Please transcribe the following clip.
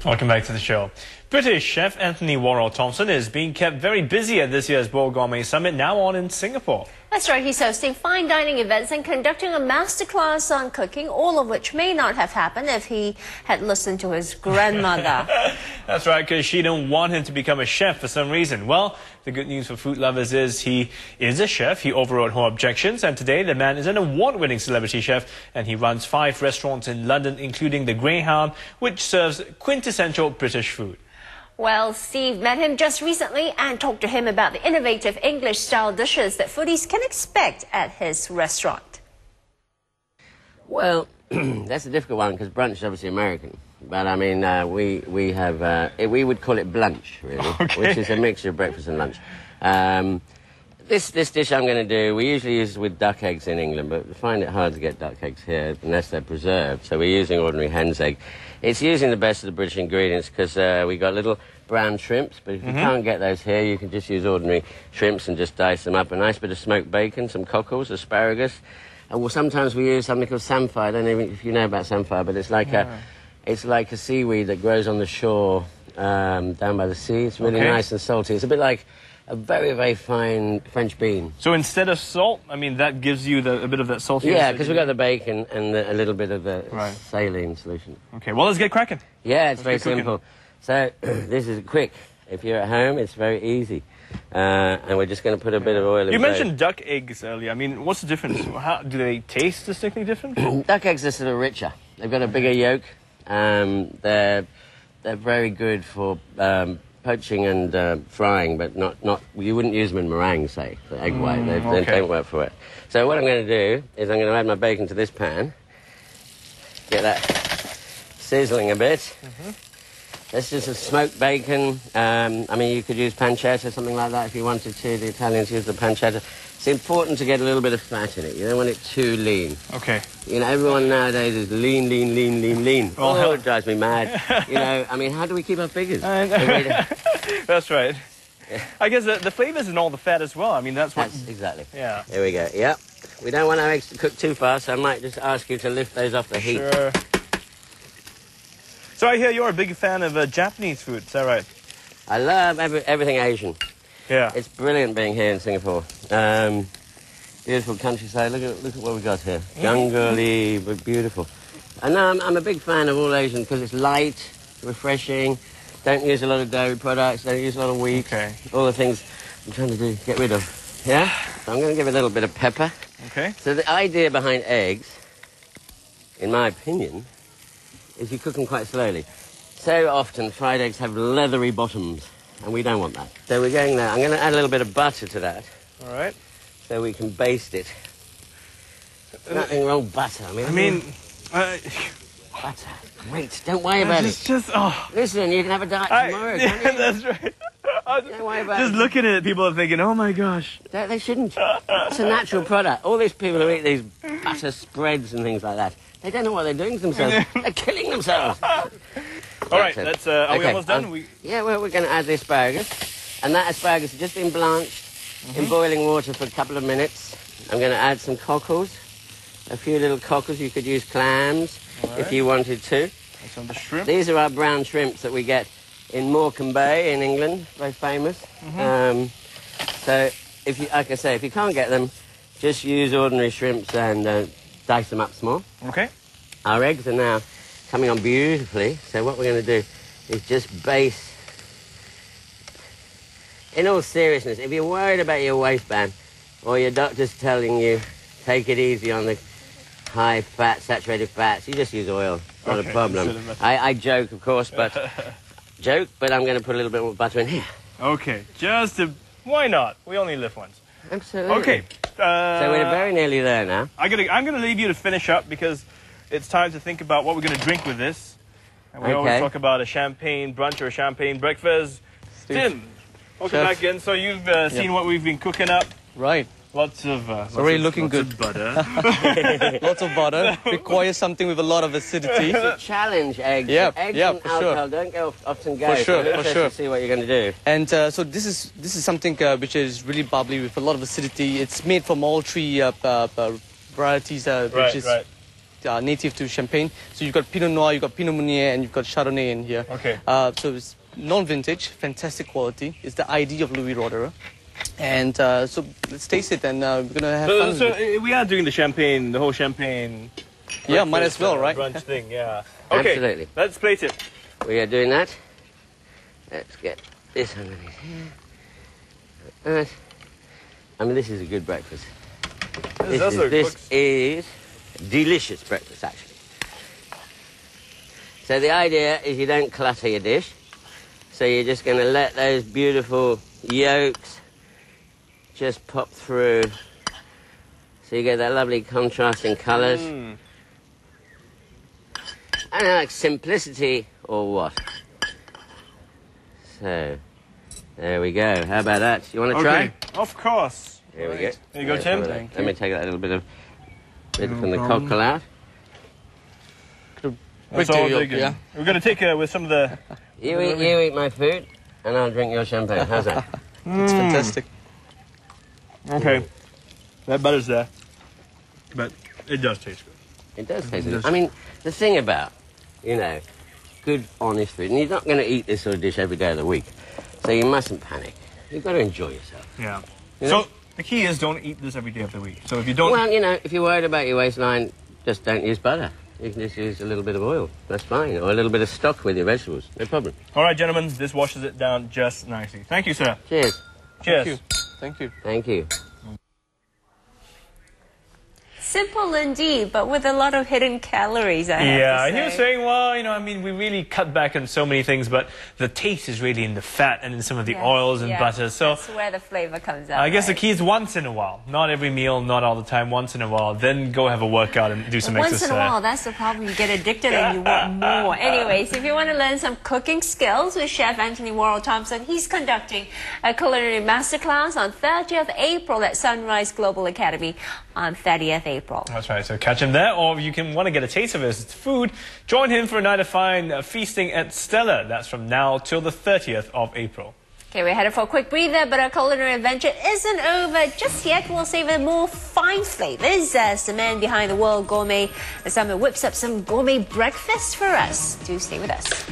Welcome back to the show. British chef Anthony Worrell-Thompson is being kept very busy at this year's World Gourmet Summit, now on in Singapore. That's right, he's hosting fine dining events and conducting a masterclass on cooking, all of which may not have happened if he had listened to his grandmother. That's right, because she didn't want him to become a chef for some reason. Well, the good news for food lovers is he is a chef. He overrode her objections, and today the man is an award-winning celebrity chef, and he runs 5 restaurants in London, including the Greyhound, which serves quintessential British food. Well, Steve met him just recently and talked to him about the innovative English-style dishes that foodies can expect at his restaurant. Well, that's a difficult one because brunch is obviously American. But I mean, we have, we would call it blunch, really, which is a mixture of breakfast and lunch. This dish I'm going to do, we usually use with duck eggs in England, but we find it hard to get duck eggs here unless they're preserved. So we're using ordinary hen's egg. It's using the best of the British ingredients because we got little brown shrimps, but if you can't get those here, you can just use ordinary shrimps and just dice them up. A nice bit of smoked bacon, some cockles, asparagus. And well, sometimes we use something called samphire. I don't know if you know about samphire, but it's like a seaweed that grows on the shore down by the sea. It's really nice and salty. It's a bit like a very, very fine French bean. So instead of salt, I mean, that gives you a bit of that saltiness? Yeah, because we've got the bacon and a little bit of the saline solution. Okay, well, let's get cracking. Yeah, it's very simple. So this is quick. If you're at home, it's very easy. And we're just going to put a bit of oil in. You mentioned duck eggs earlier. I mean, what's the difference? How, do they taste distinctly different? Duck eggs are sort of richer. They've got a bigger yolk. They're very good for poaching and frying, but not. You wouldn't use them in meringue, say, for egg white. They don't work for it. So what I'm going to do is I'm going to add my bacon to this pan. Get that sizzling a bit. This is a smoked bacon. I mean, you could use pancetta, something like that, if you wanted to. The Italians use the pancetta. It's important to get a little bit of fat in it. You don't want it too lean. Okay. You know, everyone nowadays is lean, lean, lean, lean, lean. Oh, it drives me mad. You know, I mean, how do we keep our figures? That's right. Yeah. I guess the flavour's in all the fat as well. I mean, that's what... exactly. Yeah. Here we go. Yep. We don't want our eggs to cook too fast, so I might just ask you to lift those off the heat. Sure. So I hear you're a big fan of Japanese food, is that right? I love everything Asian. Yeah. It's brilliant being here in Singapore. Beautiful countryside. Look at what we got here. Jungle-y, but beautiful. And I'm a big fan of all Asian because it's light, refreshing. Don't use a lot of dairy products. Don't use a lot of wheat. Okay. All the things I'm trying to get rid of. Yeah. So I'm going to give it a little bit of pepper. Okay. So the idea behind eggs, in my opinion, is you cook them quite slowly. So often fried eggs have leathery bottoms, and we don't want that. So we're going there. I'm going to add a little bit of butter to that. All right. So we can baste it. Nothing wrong with butter. Butter. Great. Don't worry about it. Listen, you can have a diet tomorrow, can't you? That's right. Don't worry about it. Just looking at it, people are thinking, oh my gosh. They shouldn't. It's a natural product. All these people who eat these butter spreads and things like that, they don't know what they're doing to themselves. They're killing themselves. All right, let's, are we almost done? Yeah, well, we're going to add the asparagus. And that asparagus has just been blanched in boiling water for a couple of minutes. I'm going to add some cockles. A few little cockles. You could use clams if you wanted to. That's on the shrimp. These are our brown shrimps that we get in Morecambe Bay in England. Very famous. So, like I say, if you can't get them, just use ordinary shrimps and dice them up small. Okay. Our eggs are now coming on beautifully. So what we're going to do is just baste. In all seriousness, if you're worried about your waistband or your doctor's telling you take it easy on the high fat, saturated fats, you just use oil. Not a problem. I joke, of course, but I'm going to put a little bit more butter in here. Okay. Why not? We only live once. Absolutely. Okay. So we're very nearly there now. I'm going to leave you to finish up because it's time to think about what we're going to drink with this. And we always talk about a champagne brunch or a champagne breakfast. Tim, welcome back in. So you've seen what we've been cooking up. Right. Lots of looking good. Of butter. Lots of butter. Requires something with a lot of acidity. It's a challenge, eggs. Yeah, eggs and alcohol don't go often go. For sure. To see what you're going to do. And so this is something which is really bubbly with a lot of acidity. It's made from all 3 varieties, which is native to Champagne. So you've got Pinot Noir, you've got Pinot Meunier, and you've got Chardonnay in here. Okay. So it's non-vintage, fantastic quality. It's the ID of Louis Roederer. And so let's taste it, and we're gonna have fun. So we are doing the whole champagne. Yeah, might as well, right? Brunch thing, yeah. Okay, Absolutely. let's plate it. We are doing that. Let's get this underneath here. I mean, this is a good breakfast. This is delicious breakfast, actually. So the idea is you don't clutter your dish. So you're just going to let those beautiful yolks just pop through. So you get that lovely contrast in colours. And like simplicity or what? So, there we go. How about that? You want to try? Of course. Here we go. There you go, Tim. Let me take that little bit from the cockle out. That's all we're doing. We're going to take with some of the... You eat my food, and I'll drink your champagne. How's that? It's fantastic. Okay. That butter's there. But it does taste good. It does taste good. I mean, the thing about, good, honest food, and you're not going to eat this sort of dish every day of the week, so you mustn't panic. You've got to enjoy yourself. Yeah. You know? So the key is don't eat this every day of the week. So if you don't... Well, if you're worried about your waistline, just don't use butter. You can just use a little bit of oil. That's fine. Or a little bit of stock with your vegetables. No problem. All right, gentlemen, this washes it down just nicely. Thank you, sir. Cheers. Cheers. Thank you. Thank you. Simple indeed, but with a lot of hidden calories, I have to say. He was saying, well, we really cut back on so many things, but the taste is really in the fat and in some of the oils and butter. So that's where the flavor comes out. I guess the key is once in a while. Not every meal, not all the time, once in a while. Then go have a workout and do some exercise. Once in a while, that's the problem. You get addicted and you want more. Anyways, if you want to learn some cooking skills with Chef Anthony Worrell Thompson, he's conducting a culinary masterclass on 30th April at Sunrise Global Academy on 30th April. That's right, so catch him there, or if you want to get a taste of his food, join him for a night of fine feasting at Stella. That's from now till the 30th of April. Okay, we're headed for a quick breather, but our culinary adventure isn't over just yet. We'll savor more fine flavors as the man behind the World Gourmet Summit whips up some gourmet breakfast for us. Do stay with us.